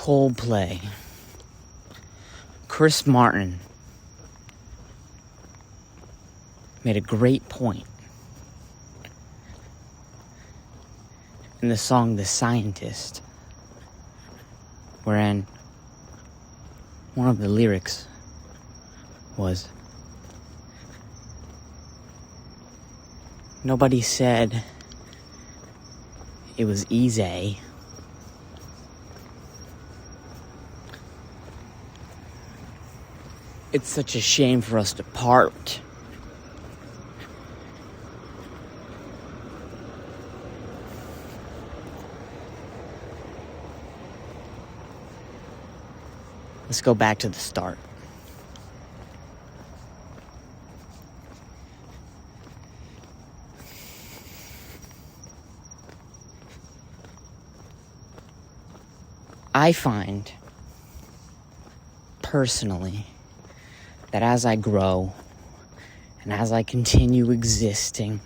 Coldplay, Chris Martin made a great point in the song The Scientist, wherein one of the lyrics was, "Nobody said it was easy. It's such a shame for us to part." Let's go back to the start. I find, personally, that as I grow and as I continue existing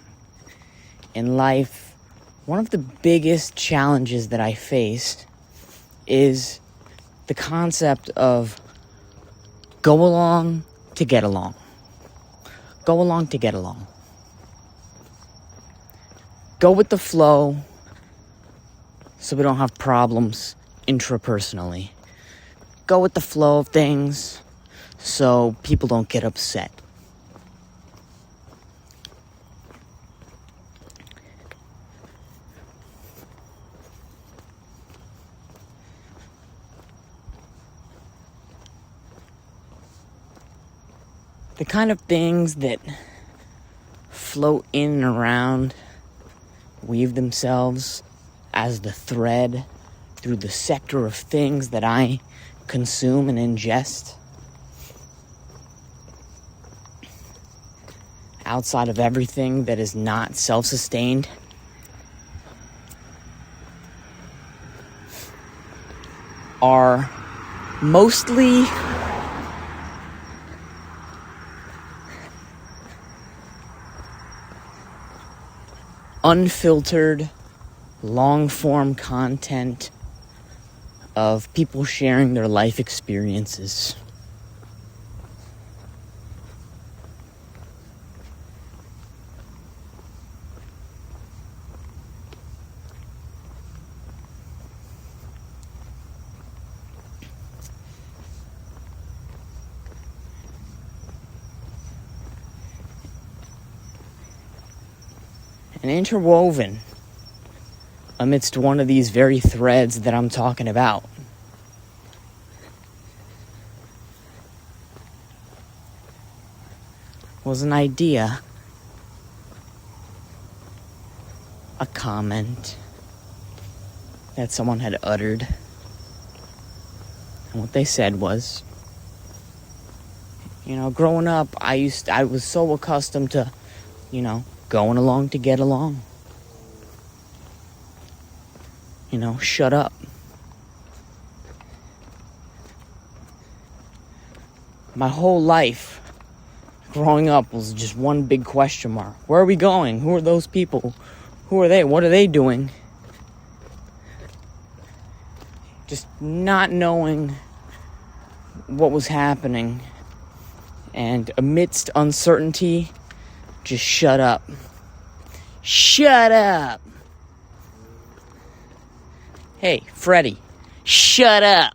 in life, one of the biggest challenges that I face is the concept of go along to get along. Go along to get along. Go with the flow so we don't have problems intrapersonally. Go with the flow of things so people don't get upset. The kind of things that float in and around, weave themselves as the thread through the sector of things that I consume and ingest, outside of everything that is not self-sustained, are mostly unfiltered, long-form content of people sharing their life experiences. And interwoven amidst one of these very threads that I'm talking about was an idea, a comment that someone had uttered. And what they said was, growing up, I was so accustomed to, going along to get along. Shut up. My whole life, growing up, was just one big question mark. Where are we going? Who are those people? Who are they? What are they doing? Just not knowing what was happening. And amidst uncertainty, just shut up. Shut up! Hey, Freddie, shut up!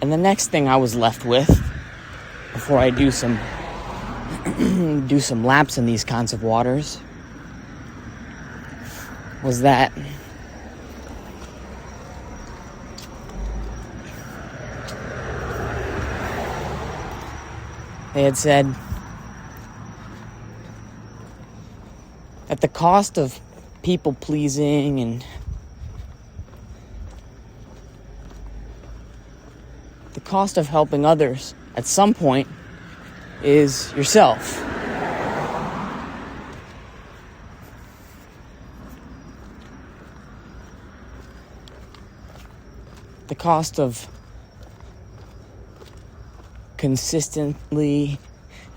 And the next thing I was left with, before I do some laps in these kinds of waters, was that they had said, at the cost of people pleasing and the cost of helping others at some point is yourself. The cost of consistently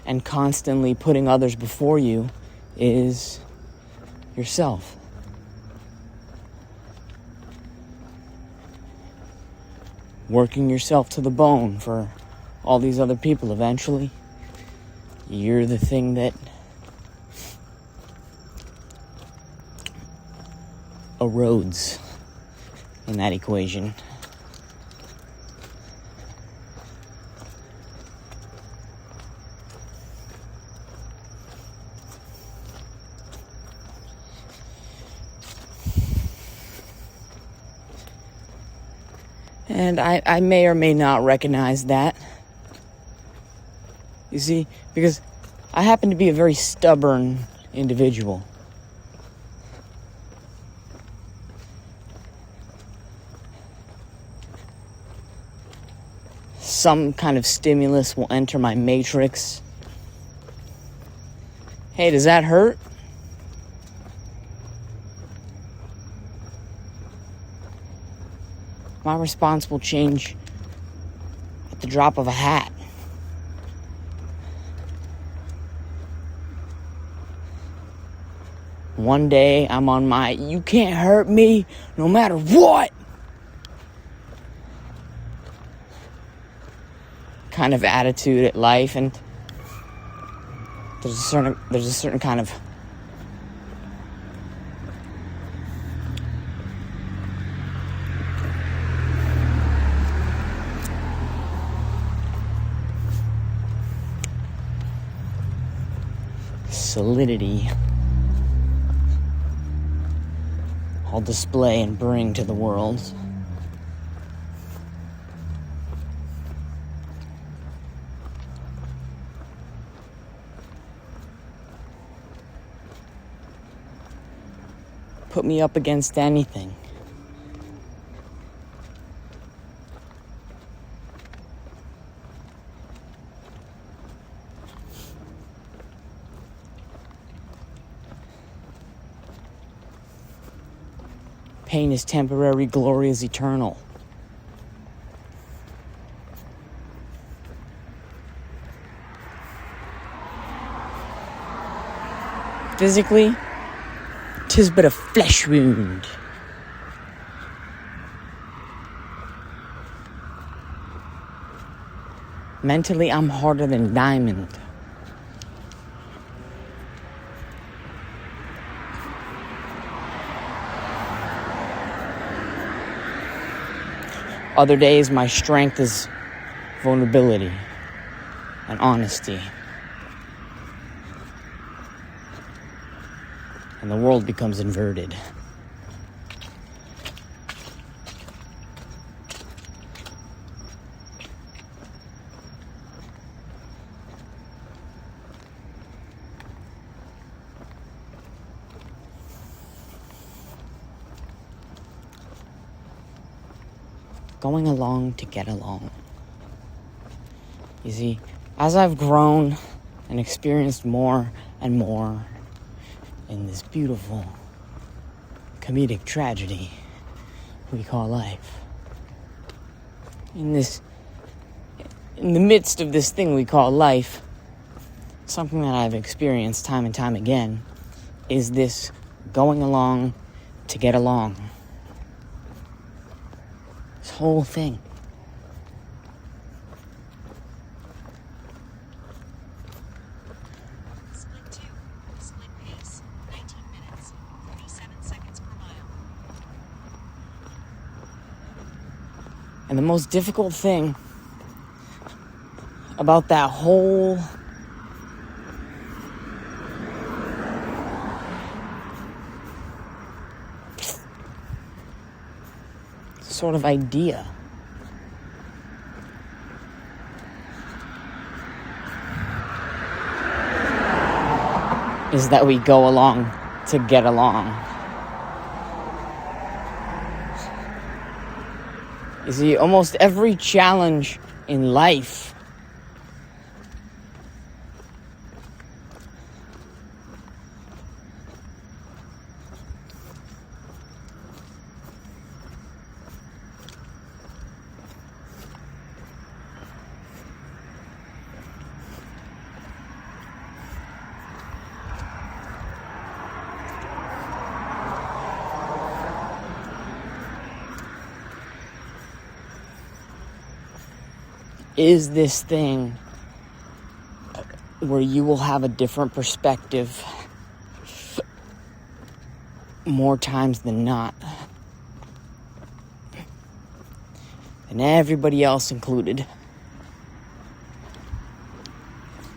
and constantly putting others before you is yourself. Working yourself to the bone for all these other people. Eventually, you're the thing that erodes in that equation. And I may or may not recognize that. You see, because I happen to be a very stubborn individual. Some kind of stimulus will enter my matrix. Hey, does that hurt? My response will change at the drop of a hat. One day I'm on my "you can't hurt me no matter what" kind of attitude at life, and there's a certain kind of solidity I'll display and bring to the world. Put me up against anything. Pain is temporary, glory is eternal. Physically, 'tis but a flesh wound. Mentally, I'm harder than diamond. Other days, my strength is vulnerability and honesty. And the world becomes inverted. Going along to get along. You see, as I've grown and experienced more and more in this beautiful comedic tragedy we call life, in the midst of this thing we call life, something that I've experienced time and time again is this going along to get along. This whole thing. Split 2. Split pace. 19 minutes. 37 seconds per mile. And the most difficult thing about that whole sort of idea is that we go along to get along. You see, almost every challenge in life is this thing where you will have a different perspective more times than not, and everybody else included.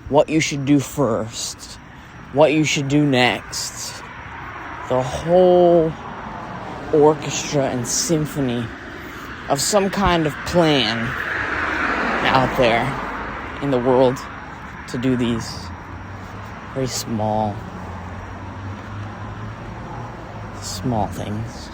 What you should do first, what you should do next, the whole orchestra and symphony of some kind of plan out there in the world to do these very small things.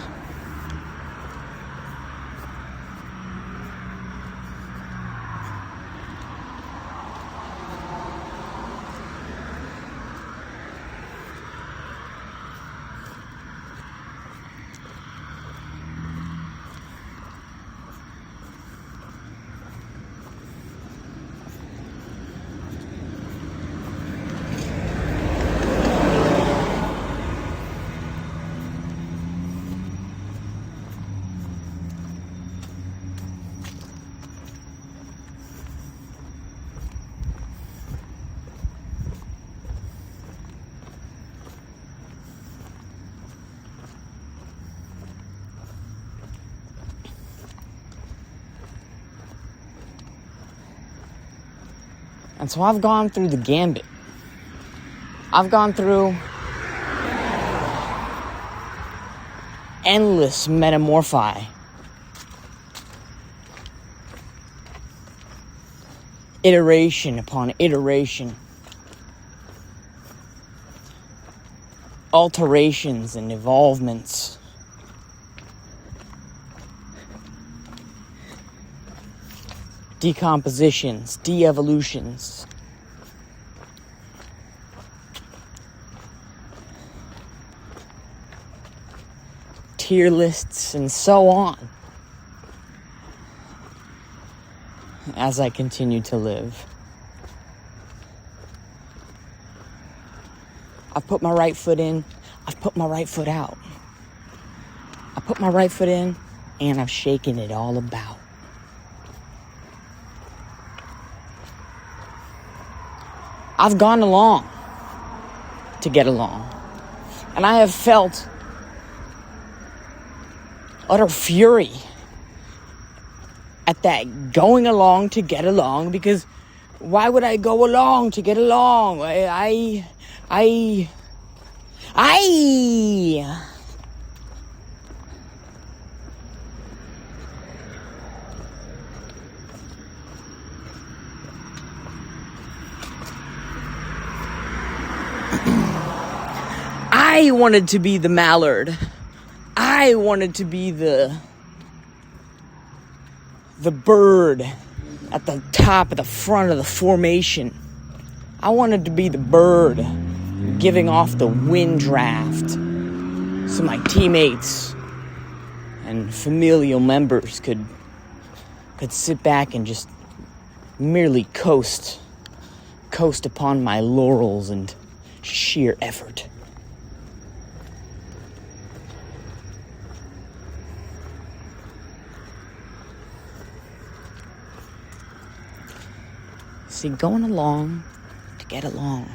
And so I've gone through the gambit. I've gone through endless metamorphi. Iteration upon iteration. Alterations and evolvements. Decompositions, de-evolutions. Tier lists and so on. As I continue to live. I've put my right foot in, I've put my right foot out. I put my right foot in, and I've shaken it all about. I've gone along to get along. And I have felt utter fury at that going along to get along, because why would I go along to get along? I wanted to be the mallard. I wanted to be the bird at the top of the front of the formation. I wanted to be the bird giving off the wind draft so my teammates and familial members could sit back and just merely coast upon my laurels and sheer effort. See, going along to get along.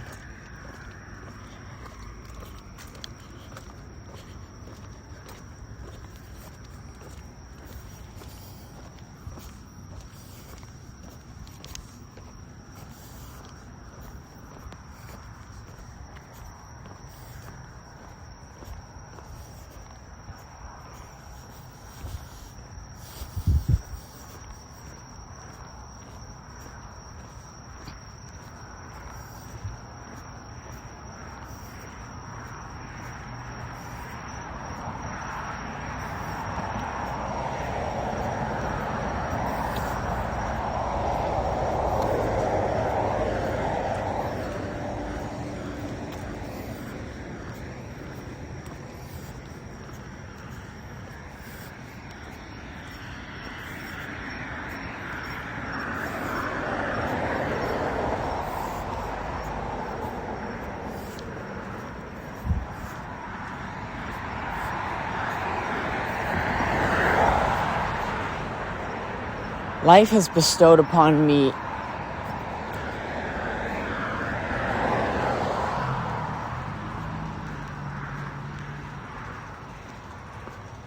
life has bestowed upon me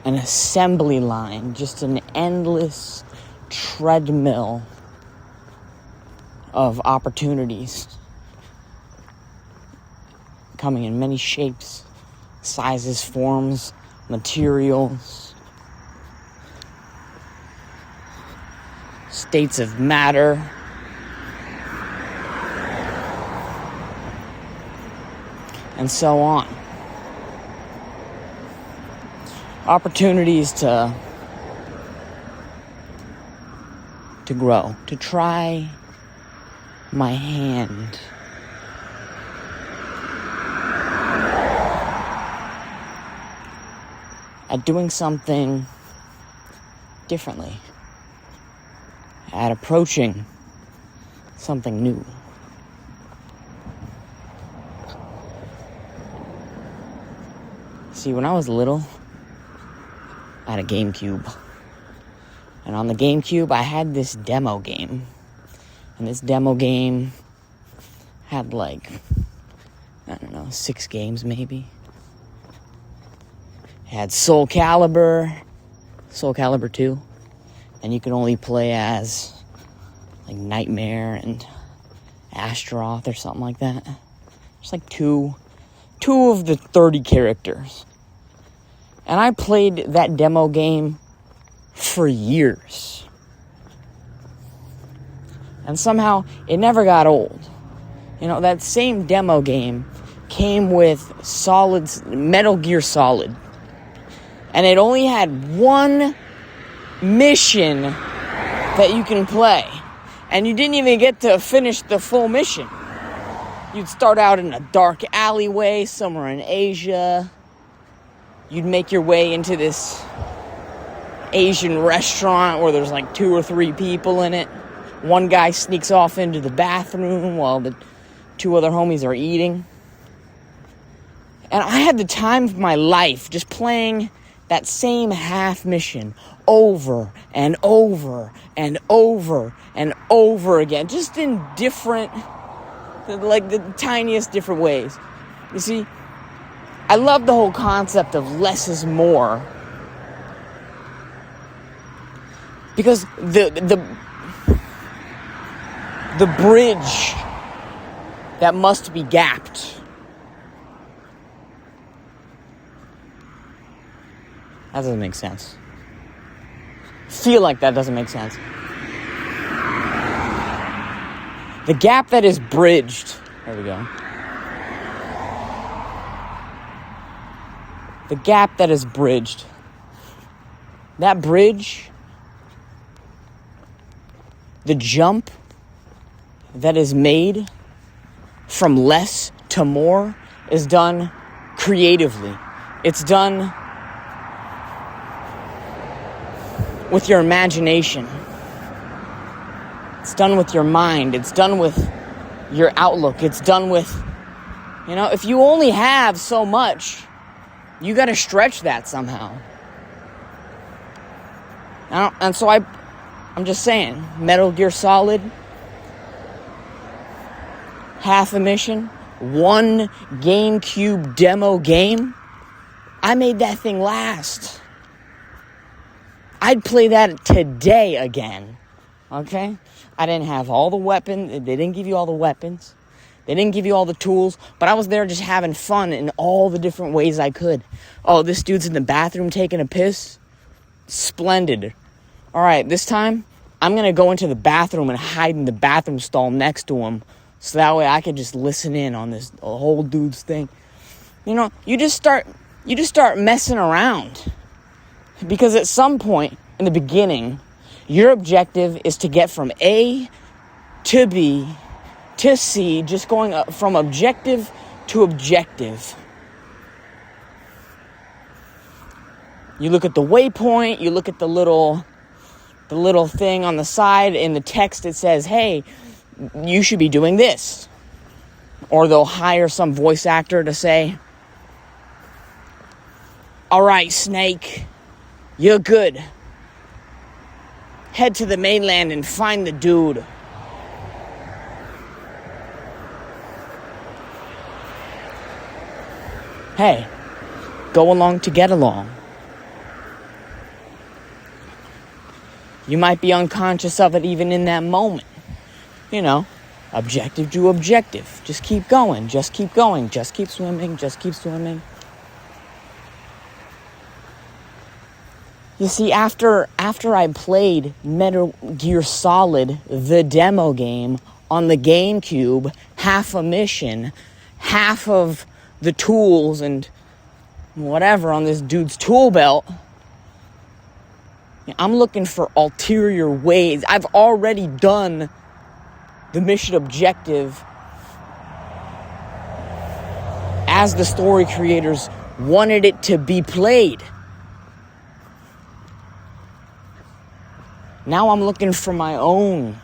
an assembly line, just an endless treadmill of opportunities coming in many shapes, sizes, forms, materials, states of matter, and so on. Opportunities to grow, to try my hand at doing something differently, at approaching something new. See, when I was little, I had a GameCube. And on the GameCube, I had this demo game. And this demo game had 6 games maybe. It had Soul Calibur 2. And you could only play as Nightmare and Astaroth or something like that. Just two of the 30 characters. And I played that demo game for years. And somehow it never got old. That same demo game came with Metal Gear Solid. And it only had one mission that you can play. And you didn't even get to finish the full mission. You'd start out in a dark alleyway somewhere in Asia. You'd make your way into this Asian restaurant where there's 2 or 3 people in it. One guy sneaks off into the bathroom while the 2 other homies are eating. And I had the time of my life just playing that same half mission over and over and over and over again, just in different, the tiniest different ways. You see, I love the whole concept of less is more, because the bridge that must be gapped, that doesn't make sense. Feel like that doesn't make sense. The gap that is bridged, there we go. The gap that is bridged, that bridge, the jump that is made from less to more is done creatively. It's done with your imagination. It's done with your mind. It's done with your outlook. It's done with, if you only have so much, you got to stretch that somehow. And so I'm just saying, Metal Gear Solid, half a mission, 1 GameCube demo game, I made that thing last. I'd play that today again, okay? I didn't have all the weapons. They didn't give you all the weapons. They didn't give you all the tools, but I was there just having fun in all the different ways I could. Oh, this dude's in the bathroom taking a piss? Splendid. All right, this time, I'm going to go into the bathroom and hide in the bathroom stall next to him, so that way I could just listen in on this whole dude's thing. You just start messing around. Because at some point in the beginning, your objective is to get from A to B to C, just going up from objective to objective. You look at the waypoint, you look at the little thing on the side, in the text it says, hey, you should be doing this. Or they'll hire some voice actor to say, all right, Snake, you're good. head to the mainland and find the dude. Hey, go along to get along. You might be unconscious of it even in that moment. You know, objective to objective. Just keep going, just keep going, just keep swimming, just keep swimming. You see, after I played Metal Gear Solid, the demo game, on the GameCube, half a mission, half of the tools and whatever on this dude's tool belt, I'm looking for ulterior ways. I've already done the mission objective as the story creators wanted it to be played. Now I'm looking for my own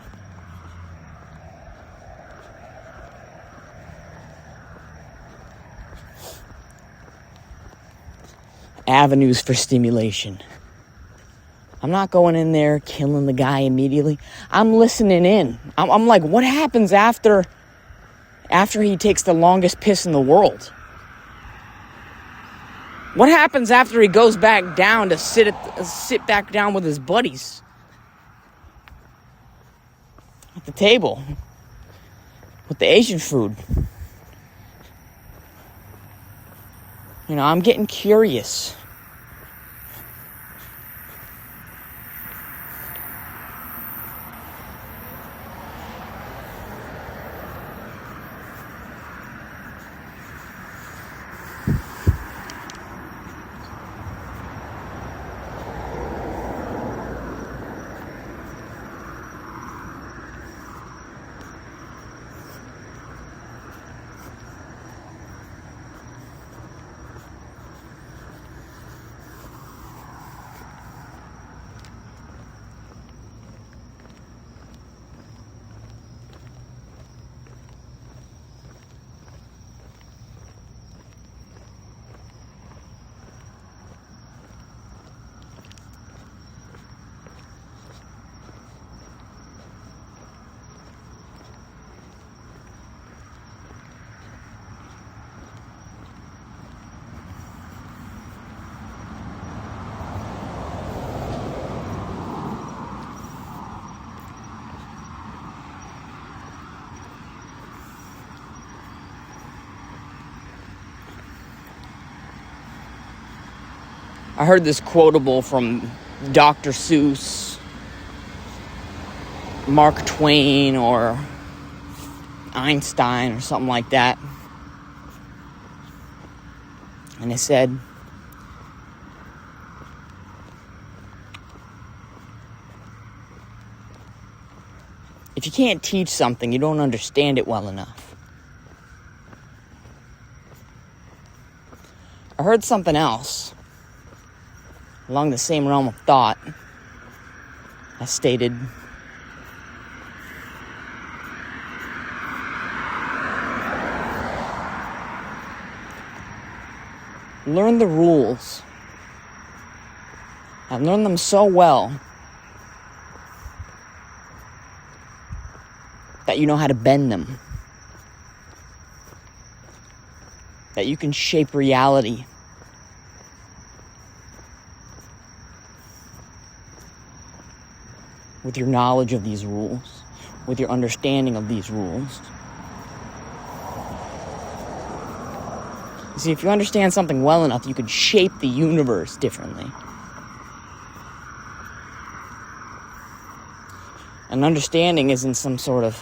avenues for stimulation. I'm not going in there killing the guy immediately. I'm listening in. I'm like, what happens after he takes the longest piss in the world? What happens after he goes back down to sit back down with his buddies at the table with the Asian food? You know, I'm getting curious. I heard this quotable from Dr. Seuss, Mark Twain, or Einstein, or something like that. And it said, if you can't teach something, you don't understand it well enough. I heard something else along the same realm of thought. I stated, learn the rules. I've learned them so well that you know how to bend them. That you can shape reality. With your knowledge of these rules, with your understanding of these rules. You see, if you understand something well enough, you could shape the universe differently. And understanding isn't some sort of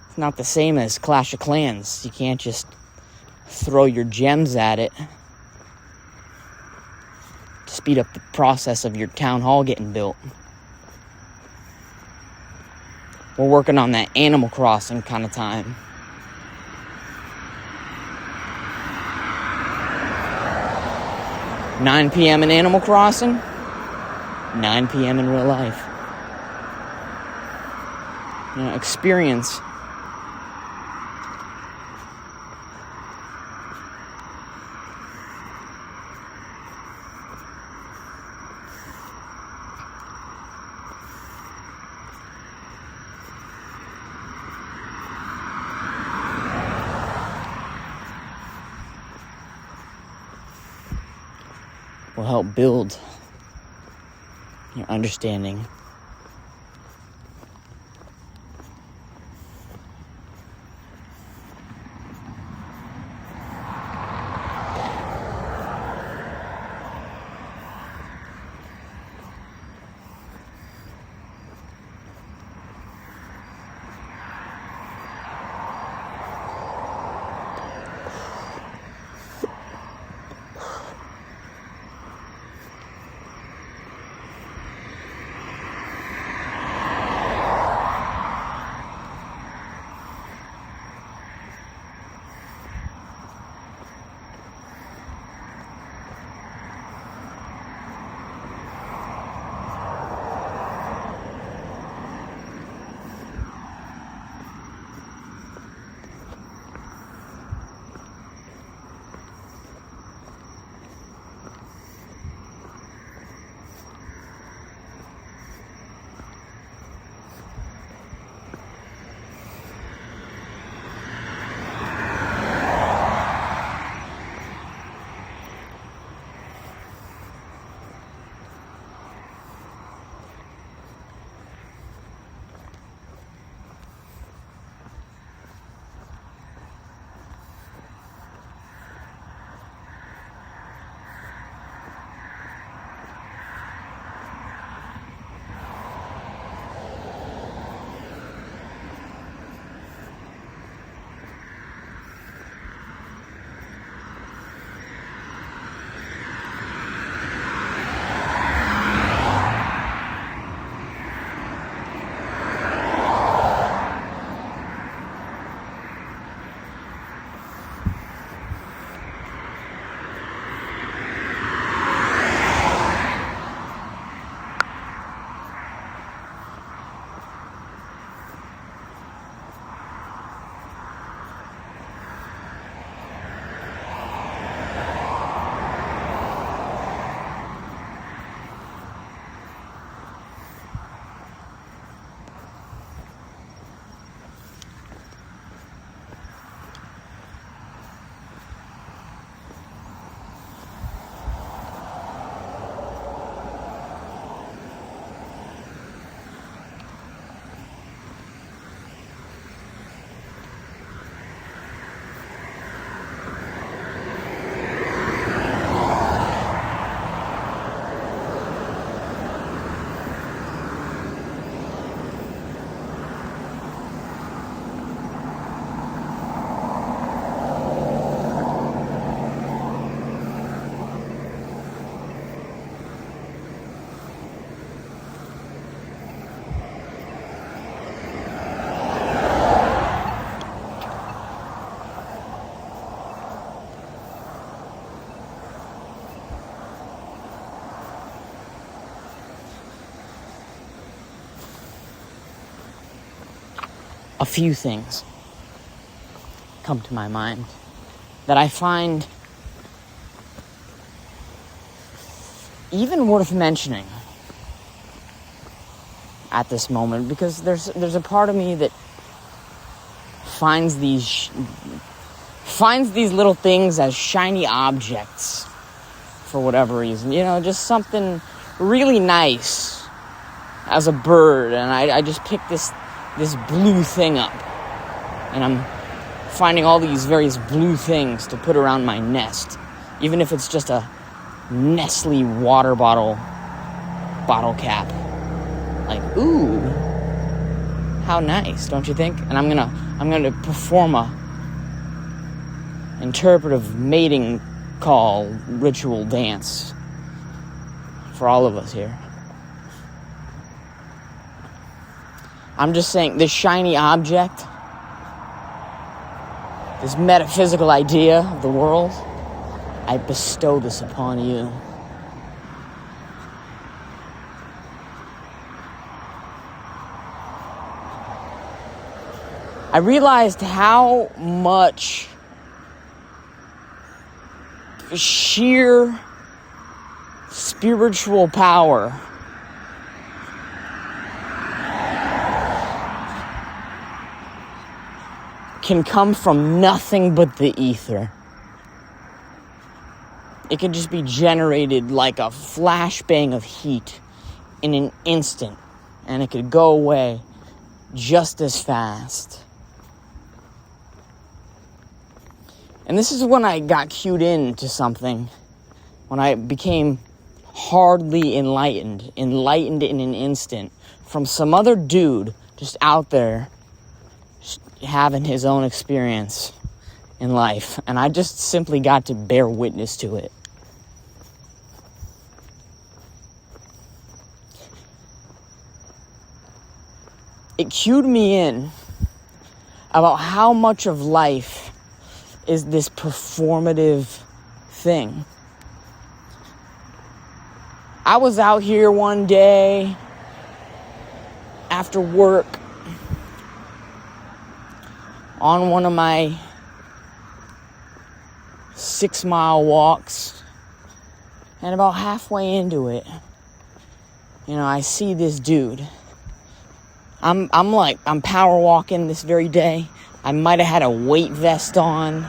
it's not the same as Clash of Clans. You can't just throw your gems at it to speed up the process of your town hall getting built. We're working on that Animal Crossing kind of time. "9 p.m. in Animal Crossing, 9 p.m. in real life." You know, experience. will help build your understanding. A few things come to my mind that I find even worth mentioning at this moment, because there's a part of me that finds these little things as shiny objects for whatever reason. You know, just something really nice as a bird, and I just picked this blue thing up, and I'm finding all these various blue things to put around my nest, even if it's just a Nestle water bottle cap. Like, ooh, how nice, don't you think? And I'm gonna perform a interpretive mating call ritual dance for all of us here. I'm just saying, this shiny object, this metaphysical idea of the world, I bestow this upon you. I realized how much sheer spiritual power can come from nothing but the ether. it could just be generated like a flashbang of heat in an instant, and it could go away just as fast. And this is when I got cued into something, when I became hardly enlightened in an instant from some other dude just out there having his own experience in life, and I just simply got to bear witness to it. It cued me in about how much of life is this performative thing. I was out here one day after work on one of my 6-mile walks, and about halfway into it, I see this dude. I'm power walking this very day. I might have had a weight vest on.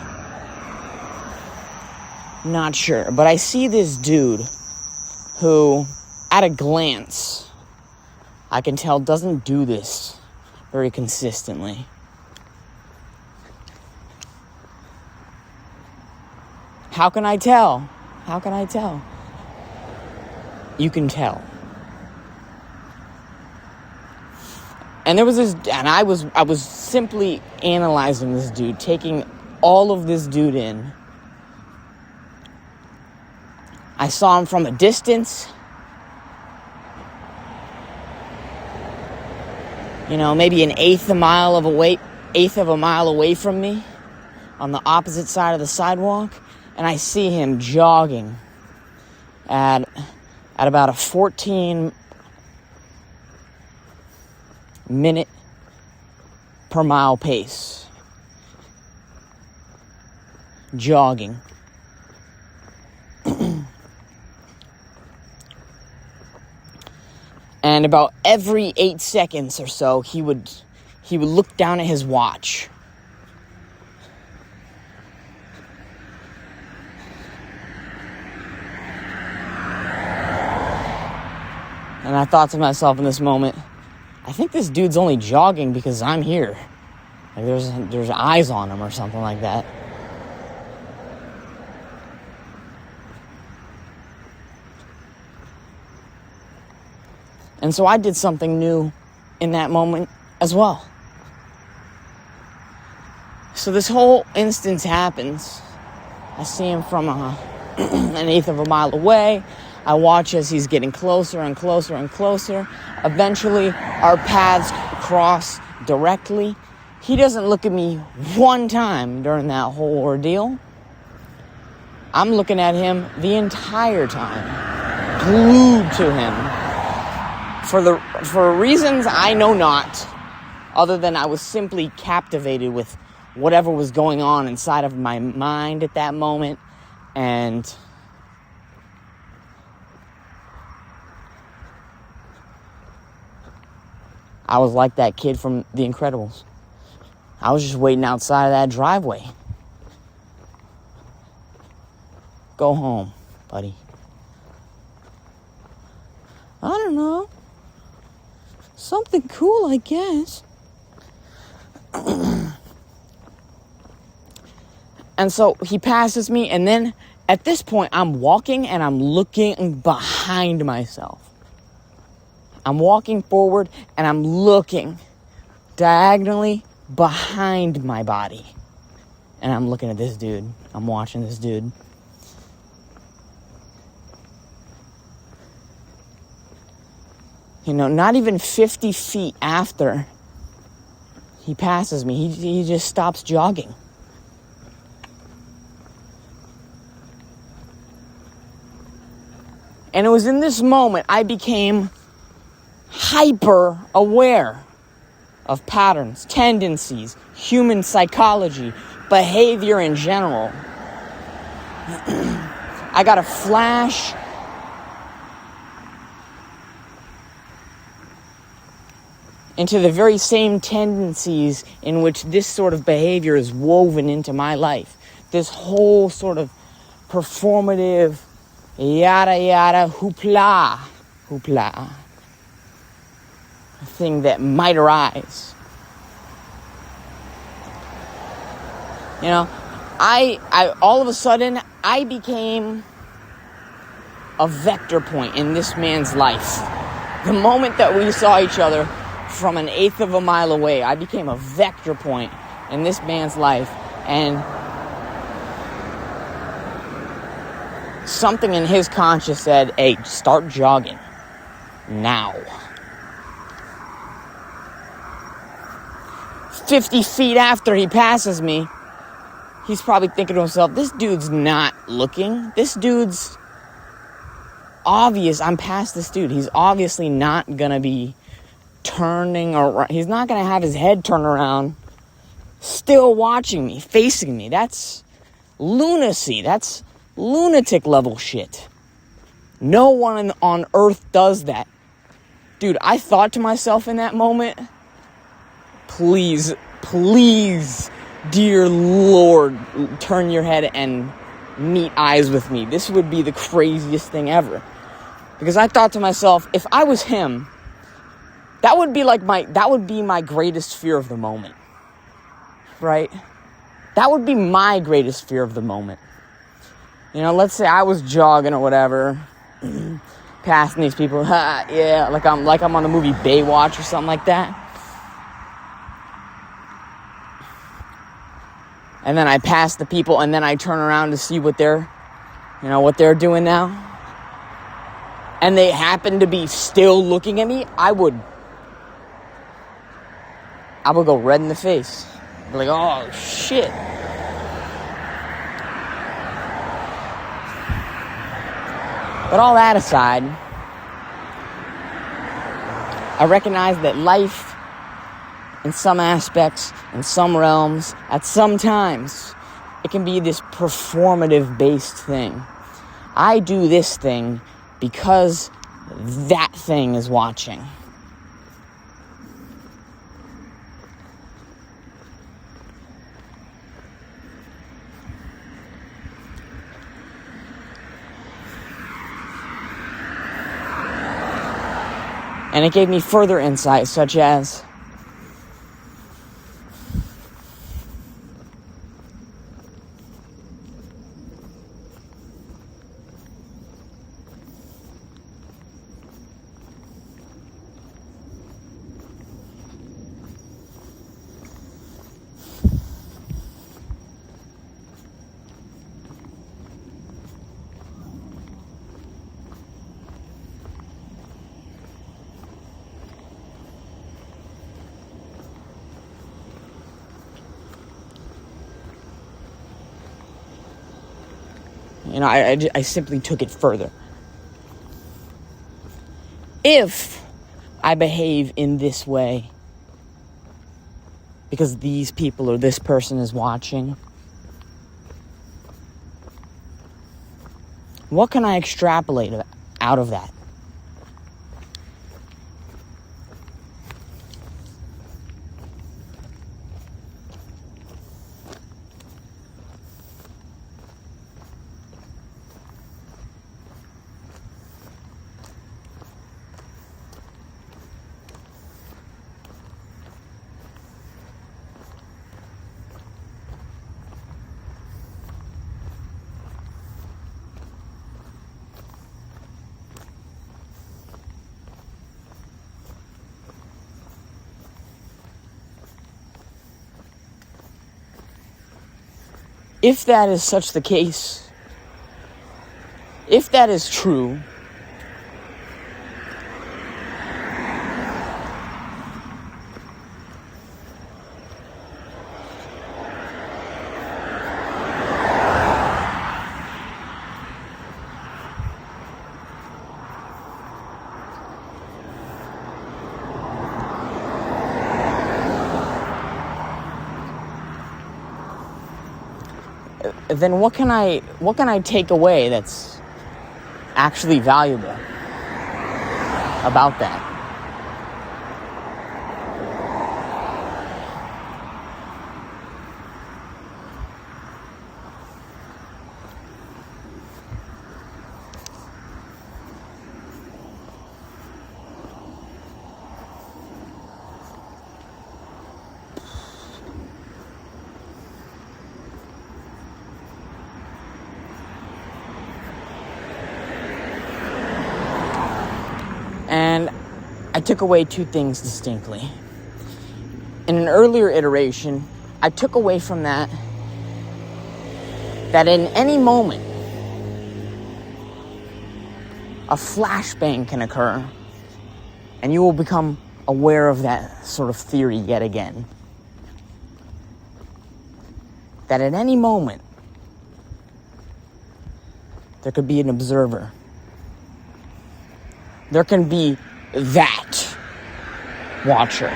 Not sure. But I see this dude who, at a glance, I can tell doesn't do this very consistently. How can I tell? How can I tell? You can tell. And there was this, and I was simply analyzing this dude, taking all of this dude in. I saw him from a distance. Maybe an eighth of a mile away from me, on the opposite side of the sidewalk, and I see him jogging at about a 14-minute per mile pace. Jogging. And about every 8 seconds or so, he would look down at his watch. And I thought to myself in this moment, I think this dude's only jogging because I'm here. Like there's eyes on him or something like that. And so I did something new in that moment as well. So this whole instance happens. I see him from an eighth of a mile away. I watch as he's getting closer and closer and closer. Eventually, our paths cross directly. He doesn't look at me one time during that whole ordeal. I'm looking at him the entire time, glued to him. For reasons I know not, other than I was simply captivated with whatever was going on inside of my mind at that moment, and I was like that kid from The Incredibles. I was just waiting outside of that driveway. Go home, buddy. I don't know. Something cool, I guess. And so he passes me, and then at this point, I'm walking and I'm looking behind myself. I'm walking forward and I'm looking diagonally behind my body. And I'm looking at this dude. I'm watching this dude. Not even 50 feet after he passes me, he just stops jogging. And it was in this moment I became hyper aware of patterns, tendencies, human psychology, behavior in general. I got a flash into the very same tendencies in which this sort of behavior is woven into my life. This whole sort of performative, yada yada, hoopla thing that might arise. You know, I all of a sudden, I became a vector point in this man's life. The moment that we saw each other from an eighth of a mile away, I became a vector point in this man's life. And something in his conscience said, hey, start jogging now. 50 feet after he passes me, he's probably thinking to himself, this dude's not looking. This dude's obvious. I'm past this dude. He's obviously not going to be turning around. He's not going to have his head turned around, still watching me, facing me. That's lunacy. That's lunatic level shit. No one on earth does that. Dude, I thought to myself in that moment, please, dear Lord, turn your head and meet eyes with me. This would be the craziest thing ever. Because I thought to myself, if I was him, that would be my greatest fear of the moment. Right? That would be my greatest fear of the moment. You know, let's say I was jogging or whatever, passing these people, yeah, like I'm on the movie Baywatch or something like that. And then I pass the people, and then I turn around to see what they're doing now. And they happen to be still looking at me. I would go red in the face. Be like, oh shit. But all that aside, I recognize that life, in some aspects, in some realms, at some times, it can be this performative-based thing. I do this thing because that thing is watching. And it gave me further insights, such as I simply took it further. If I behave in this way because these people or this person is watching, what can I extrapolate out of that? If that is such the case, if that is true, then what can I take away that's actually valuable about that? I took away two things distinctly. In an earlier iteration, I took away from that in any moment, a flashbang can occur, and you will become aware of that sort of theory yet again. That at any moment, there could be an observer. There can be that watcher.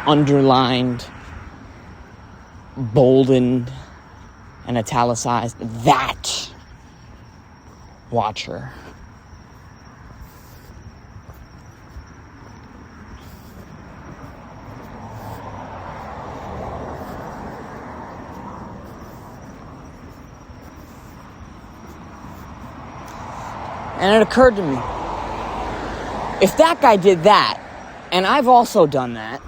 Underlined, boldened, and italicized. That watcher. And it occurred to me, if that guy did that, and I've also done that,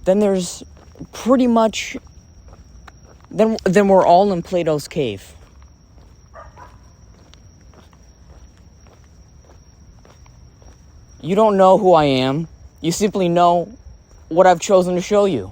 then there's pretty much, then we're all in Plato's cave. You don't know who I am. You simply know what I've chosen to show you.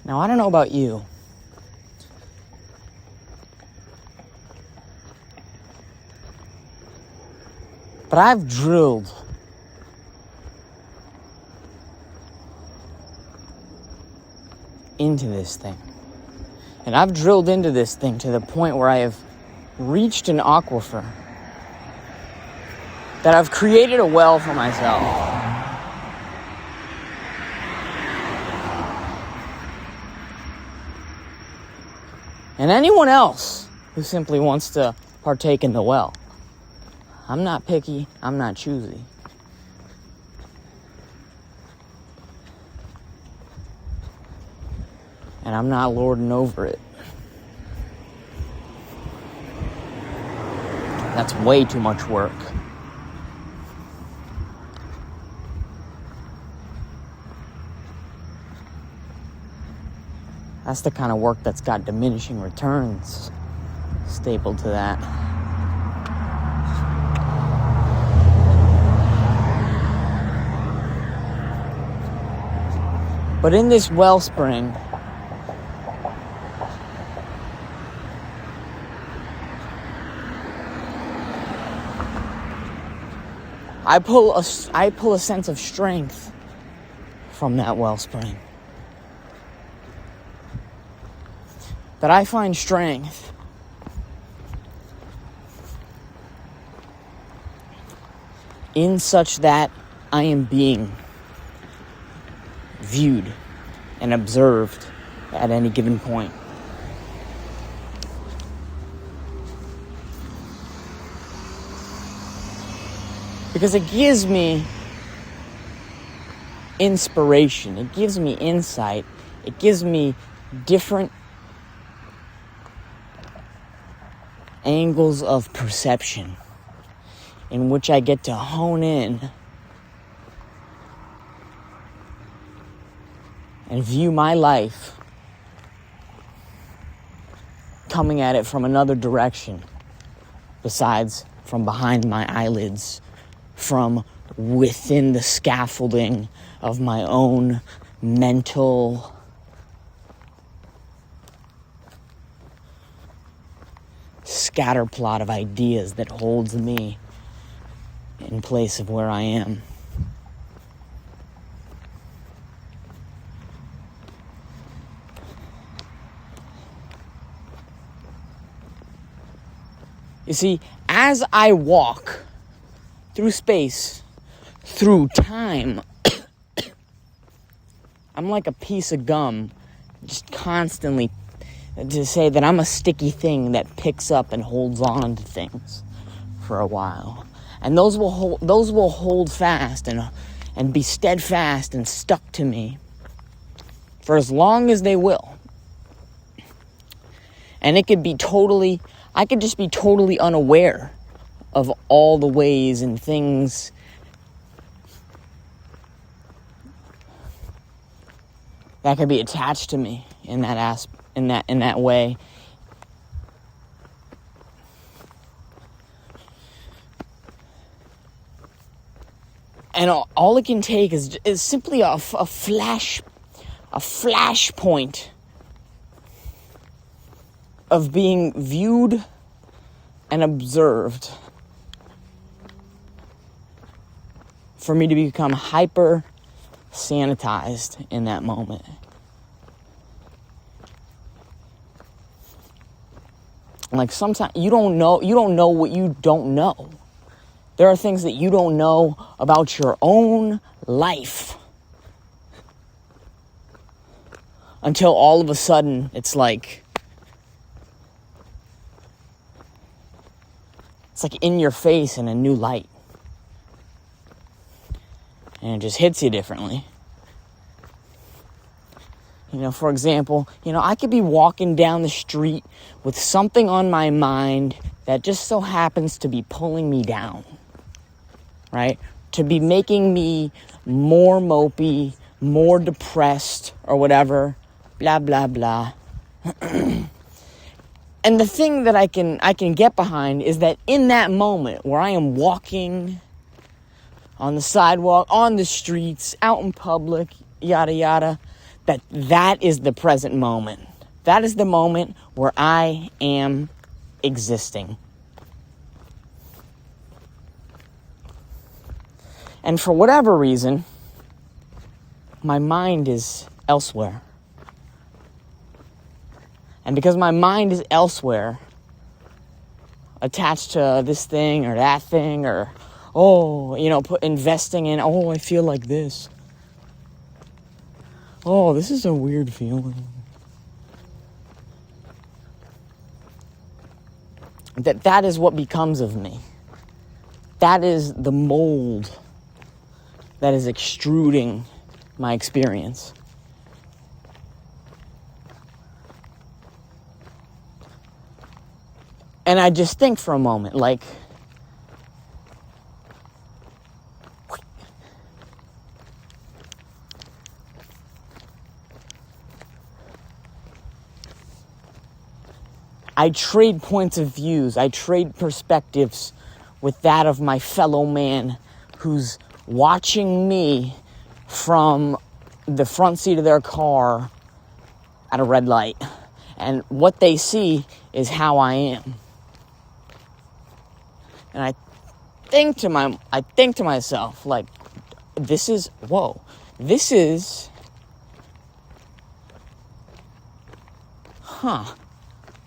Now, I don't know about you, but I've drilled into this thing. And I've drilled into this thing to the point where I have reached an aquifer, that I've created a well for myself. And anyone else who simply wants to partake in the well. I'm not picky, I'm not choosy. And I'm not lording over it. That's way too much work. That's the kind of work that's got diminishing returns stapled to that. But in this wellspring, I pull a sense of strength from that wellspring. That I find strength in such that I am being viewed and observed at any given point. Because it gives me inspiration, it gives me insight, it gives me different angles of perception in which I get to hone in and view my life coming at it from another direction besides from behind my eyelids, from within the scaffolding of my own mental scatterplot of ideas that holds me in place of where I am. You see, as I walk through space, through time, I'm like a piece of gum, just constantly to say that I'm a sticky thing that picks up and holds on to things for a while. And those will hold fast and be steadfast and stuck to me for as long as they will. And I could just be totally unaware of all the ways and things that could be attached to me in that way. And all it can take is simply a flash point of being viewed and observed for me to become hyper sanitized in that moment. Like sometimes you don't know what you don't know. There are things that you don't know about your own life until all of a sudden it's like in your face in a new light. And it just hits you differently. For example, I could be walking down the street with something on my mind that just so happens to be pulling me down, right? To be making me more mopey, more depressed, or whatever, blah, blah, blah. And the thing that I can get behind is that in that moment where I am walking on the sidewalk, on the streets, out in public, yada, yada, that is the present moment. That is the moment where I am existing. And for whatever reason, my mind is elsewhere. And because my mind is elsewhere, attached to this thing or that thing, or, investing in, I feel like this. Oh, this is a weird feeling. That is what becomes of me. That is the mold that is extruding my experience. And I just think for a moment, like, I trade points of views, I trade perspectives with that of my fellow man who's watching me from the front seat of their car at a red light. And what they see is how I am. And I think to myself, like, this is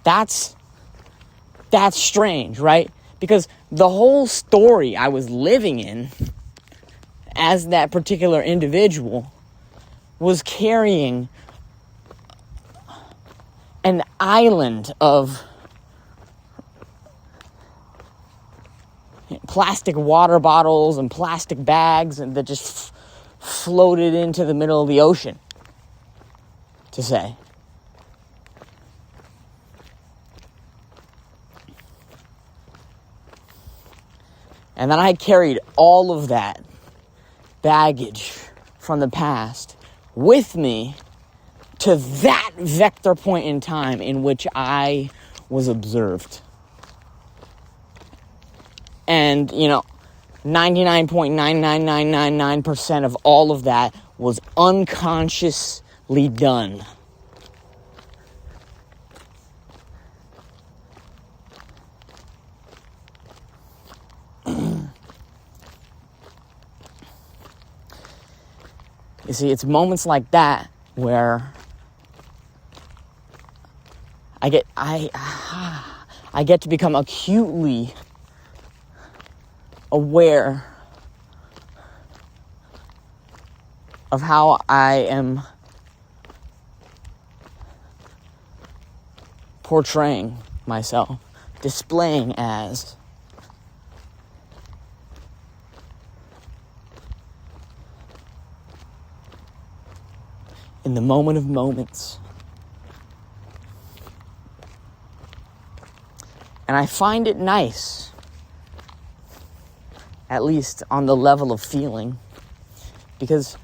that's strange, right? Because the whole story I was living in as that particular individual was carrying an island of plastic water bottles and plastic bags and that just floated into the middle of the ocean, to say. And then I carried all of that baggage from the past with me to that vector point in time in which I was observed. And, 99.99999% of all of that was unconsciously done. You see, it's moments like that where I get to become acutely aware of how I am portraying myself, displaying as. In the moment of moments. And I find it nice, at least on the level of feeling, because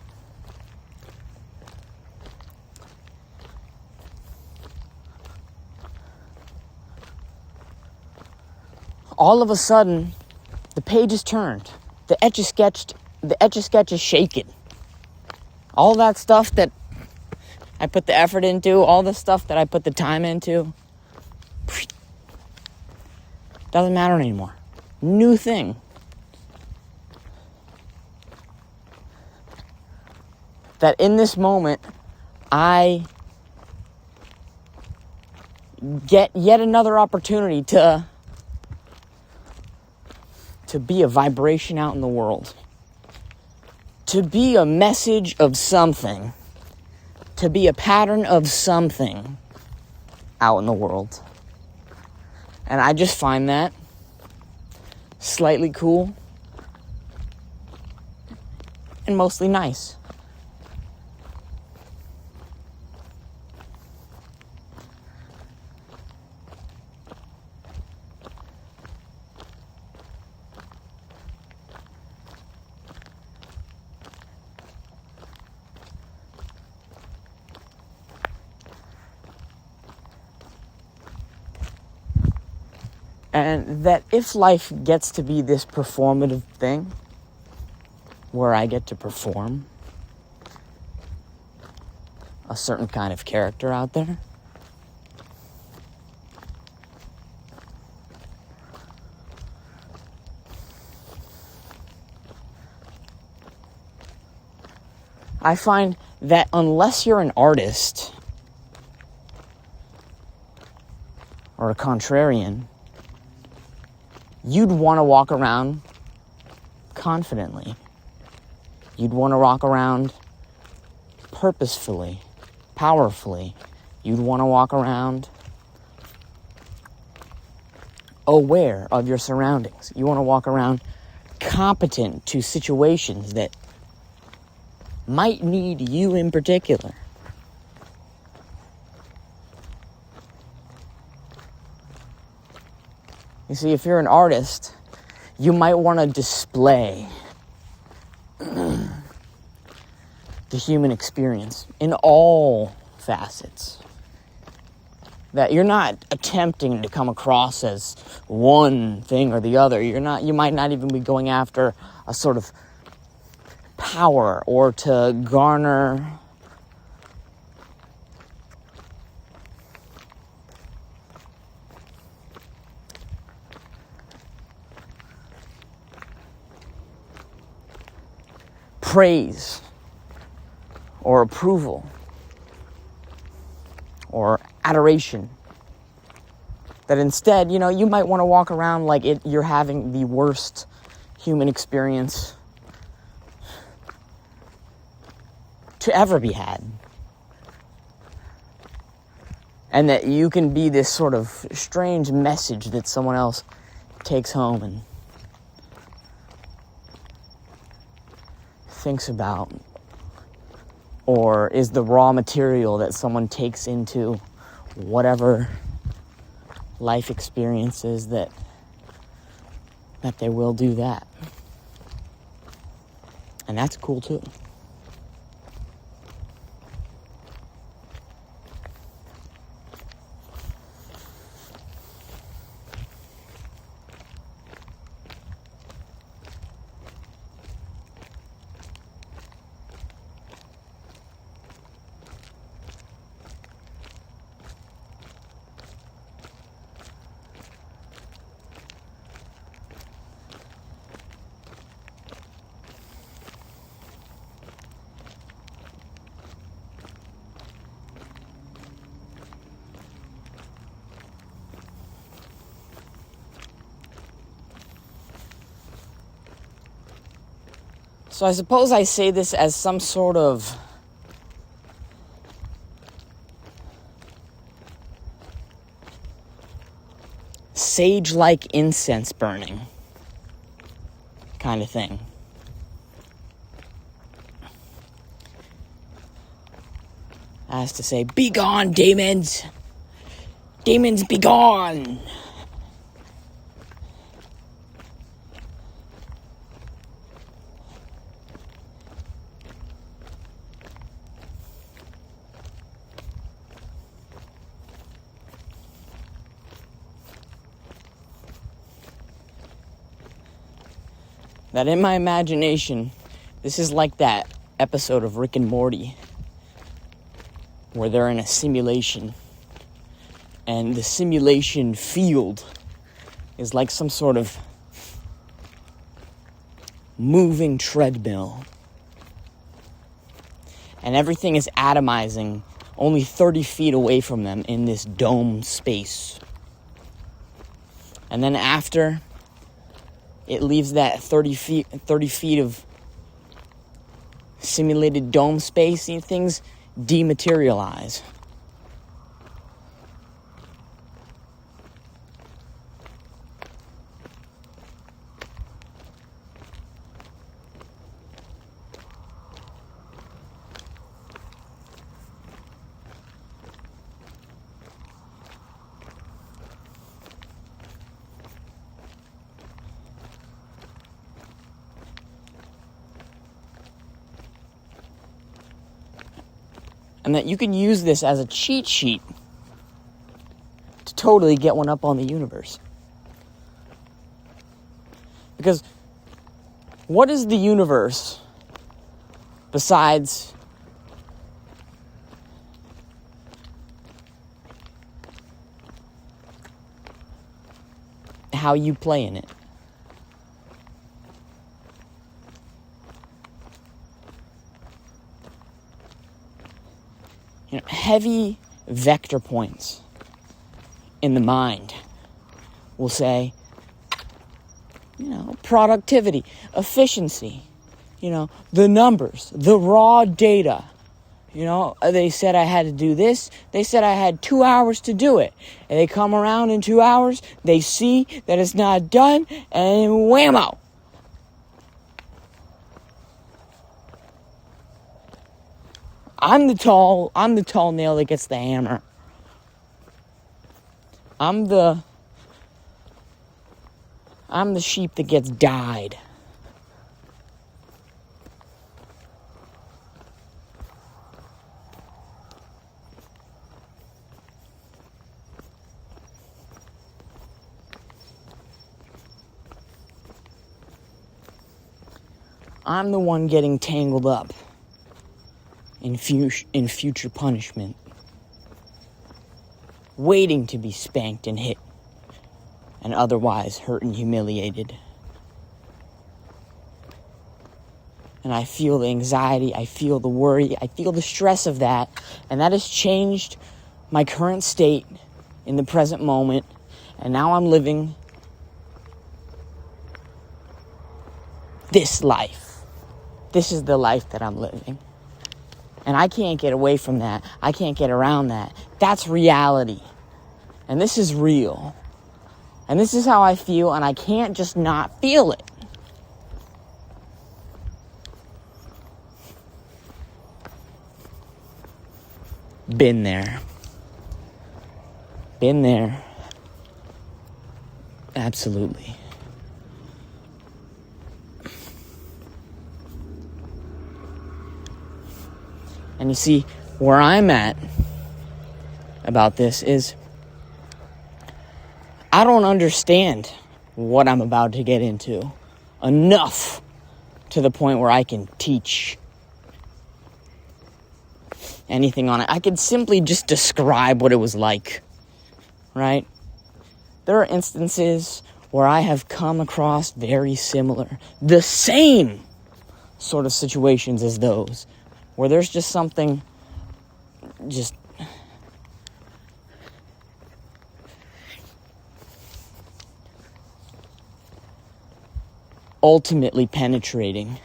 all of a sudden the page is turned, the Etch-a-Sketch is shaken. All that stuff that I put the effort into, all the stuff that I put the time into, doesn't matter anymore. New thing. That in this moment, I get yet another opportunity to be a vibration out in the world. To be a message of something. To be a pattern of something out in the world. And I just find that slightly cool and mostly nice. And that if life gets to be this performative thing, where I get to perform a certain kind of character out there, I find that unless you're an artist or a contrarian, you'd want to walk around confidently. You'd want to walk around purposefully, powerfully. You'd want to walk around aware of your surroundings. You want to walk around competent to situations that might need you in particular. You see, if you're an artist, you might want to display the human experience in all facets. That you're not attempting to come across as one thing or the other. You might not even be going after a sort of power or to garner praise or approval or adoration. That instead, you might want to walk around like you're having the worst human experience to ever be had. And that you can be this sort of strange message that someone else takes home and thinks about, or is the raw material that someone takes into whatever life experiences that they will do that. And that's cool too. So I suppose I say this as some sort of sage-like incense burning kind of thing. As to say, be gone, demons! Demons, be gone! That in my imagination, this is like that episode of Rick and Morty where they're in a simulation and the simulation field is like some sort of moving treadmill. And everything is atomizing only 30 feet away from them in this dome space. And then after it leaves that 30 feet of simulated dome space, and things dematerialize. And that you can use this as a cheat sheet to totally get one up on the universe. Because what is the universe besides how you play in it? Heavy vector points in the mind will say, productivity, efficiency, the numbers, the raw data. They said I had to do this. They said I had 2 hours to do it. And they come around in 2 hours, they see that it's not done, and whammo. I'm the tall nail that gets the hammer. I'm the sheep that gets dyed. I'm the one getting tangled up in future punishment, waiting to be spanked and hit and otherwise hurt and humiliated. and I feel the anxiety, I feel the worry, I feel the stress of that, and that has changed my current state in the present moment, and now I'm living this life. This is the life that I'm living. And I can't get away from that. I can't get around that. That's reality. And this is real. And this is how I feel, and I can't just not feel it. Been there. Been there. Absolutely. And you see, where I'm at about this is I don't understand what I'm about to get into enough to the point where I can teach anything on it. I could simply just describe what it was like, right? There are instances where I have come across very similar, the same sort of situations as those, where there's just something just ultimately penetrating.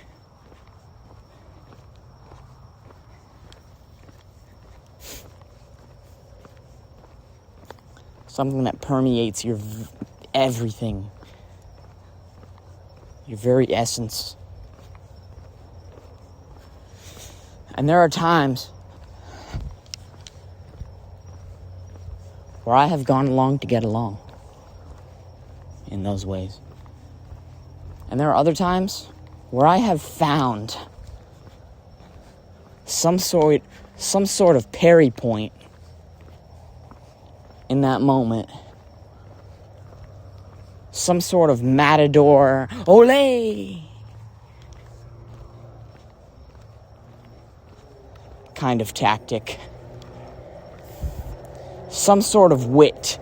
Something that permeates your everything, your very essence. And there are times where I have gone along to get along in those ways. And there are other times where I have found some sort of parry point in that moment. Some sort of matador, ole! Kind of tactic. Some sort of wit.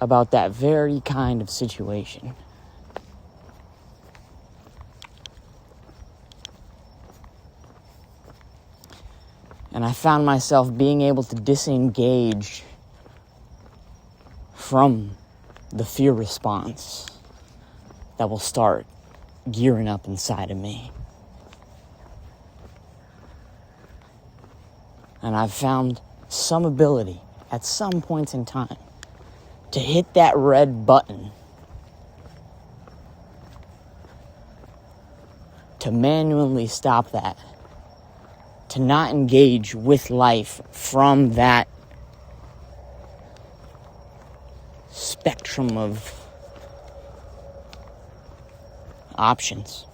About that very kind of situation. And I found myself being able to disengage from the fear response that will start gearing up inside of me. And I've found some ability at some points in time to hit that red button, to manually stop that, to not engage with life from that spectrum of options.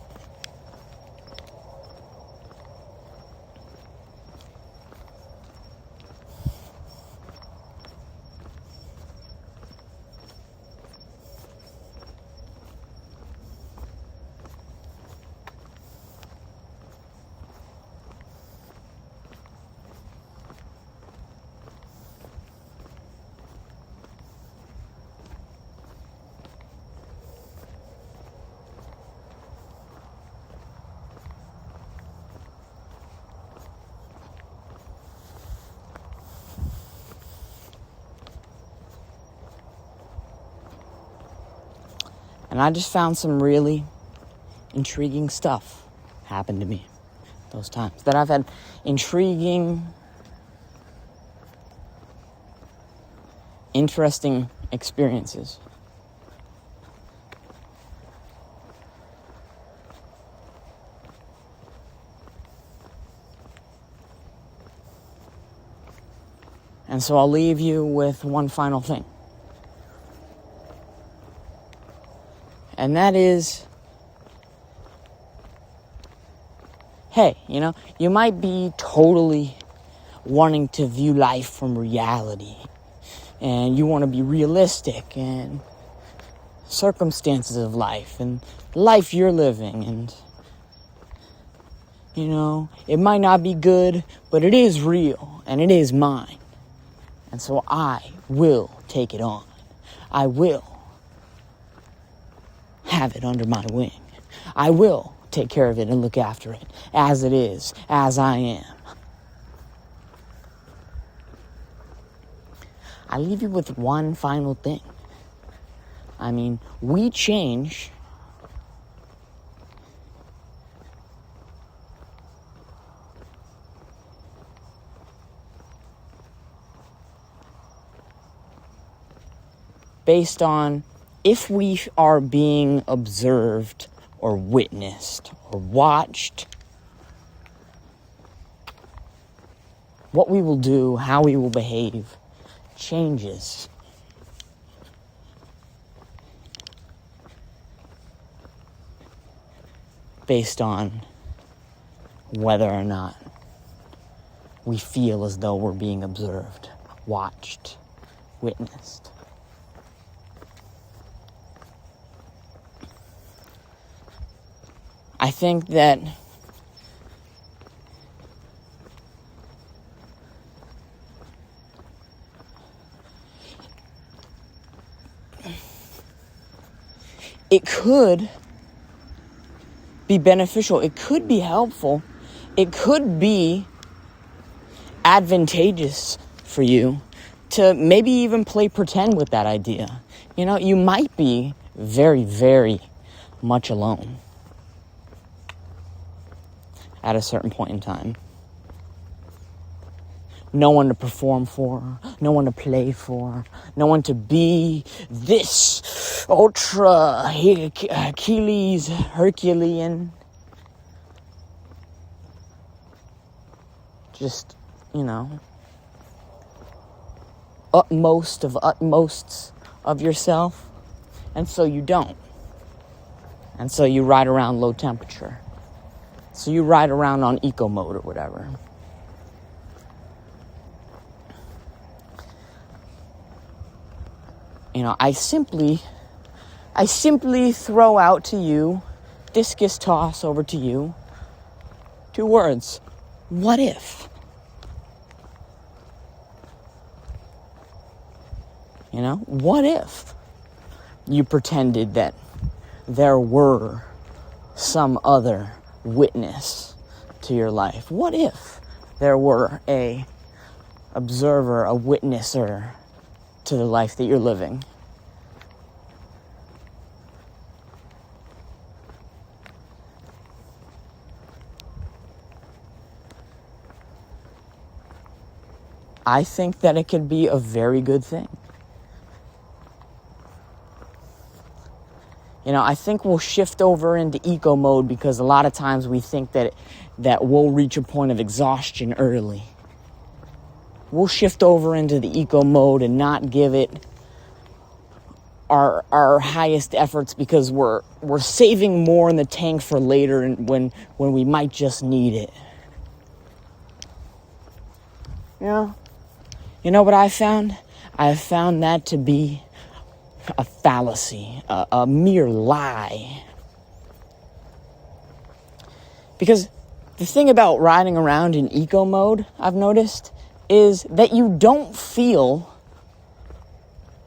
And I just found some really intriguing stuff happen to me those times. That I've had intriguing, interesting experiences. And so I'll leave you with one final thing. And that is hey, you might be totally wanting to view life from reality, and you want to be realistic and circumstances of life and life you're living, and it might not be good, but it is real and it is mine, and so I will take it on. I will have it under my wing. I will take care of it and look after it as it is, as I am. I leave you with one final thing. We change based on if we are being observed or witnessed or watched. What we will do, how we will behave, changes. Based on whether or not we feel as though we're being observed, watched, witnessed. I think that it could be beneficial. It could be helpful. It could be advantageous for you to maybe even play pretend with that idea. You might be very, very much alone at a certain point in time. No one to perform for, no one to play for, no one to be this ultra Achilles Herculean. Just, utmosts of yourself. And so you don't. And so you ride around low temperature. So you ride around on eco mode or whatever. I simply throw out to you, discus toss over to you, 2 words. What if? What if you pretended that there were some other witness to your life? What if there were a observer, a witnesser to the life that you're living? I think that it could be a very good thing. I think we'll shift over into eco mode because a lot of times we think that we'll reach a point of exhaustion early. We'll shift over into the eco mode and not give it our highest efforts because we're saving more in the tank for later and when we might just need it. You know what I found? I found that to be a fallacy, a mere lie. Because the thing about riding around in eco mode, I've noticed, is that you don't feel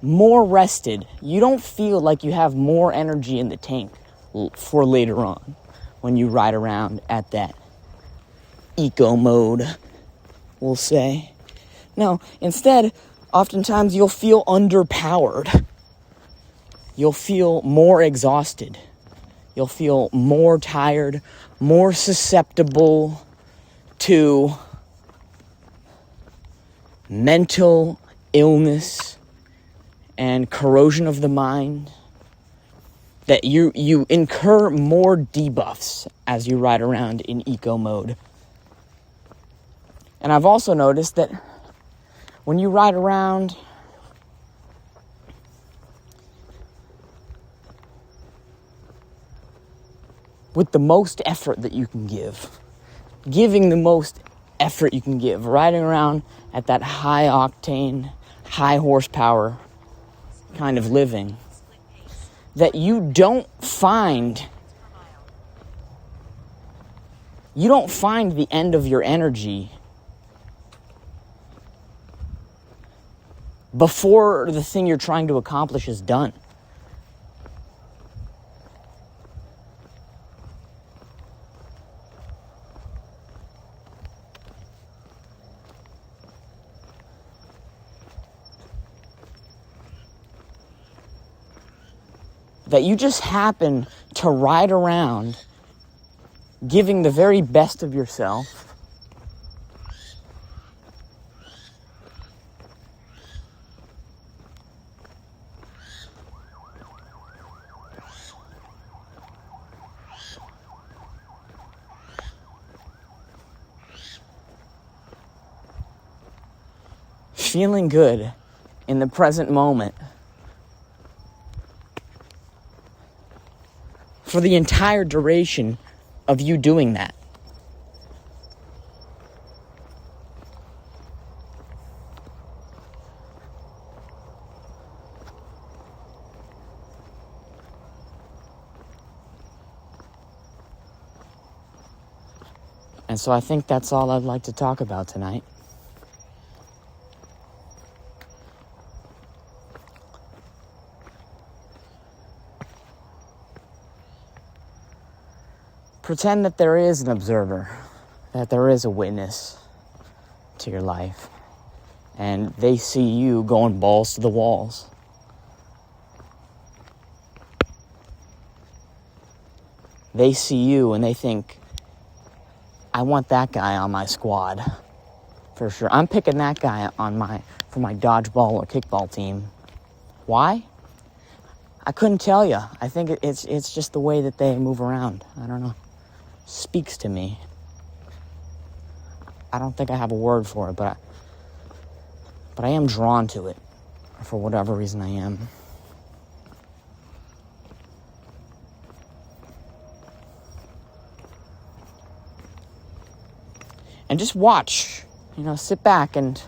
more rested. You don't feel like you have more energy in the tank for later on when you ride around at that eco mode, we'll say. No, instead, oftentimes you'll feel underpowered. You'll feel more exhausted. You'll feel more tired, more susceptible to mental illness and corrosion of the mind. That you incur more debuffs as you ride around in eco mode. And I've also noticed that when you ride around with the most effort that you can give, giving the most effort you can give, riding around at that high octane, high horsepower kind of living, Split pace. that you don't find the end of your energy before the thing you're trying to accomplish is done. That you just happen to ride around giving the very best of yourself, feeling good in the present moment for the entire duration of you doing that. And so I think that's all I'd like to talk about tonight. Pretend that there is an observer, that there is a witness to your life, and they see you going balls to the walls. They see you and they think, I want that guy on my squad, for sure. I'm picking that guy for my dodgeball or kickball team. Why? I couldn't tell you. I think it's just the way that they move around. I don't know. Speaks to me. I don't think I have a word for it, but I am drawn to it for whatever reason I am. And just watch, sit back and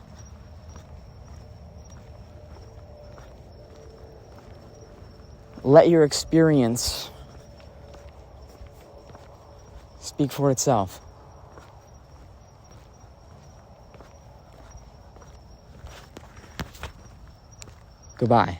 let your experience speak for itself. Goodbye.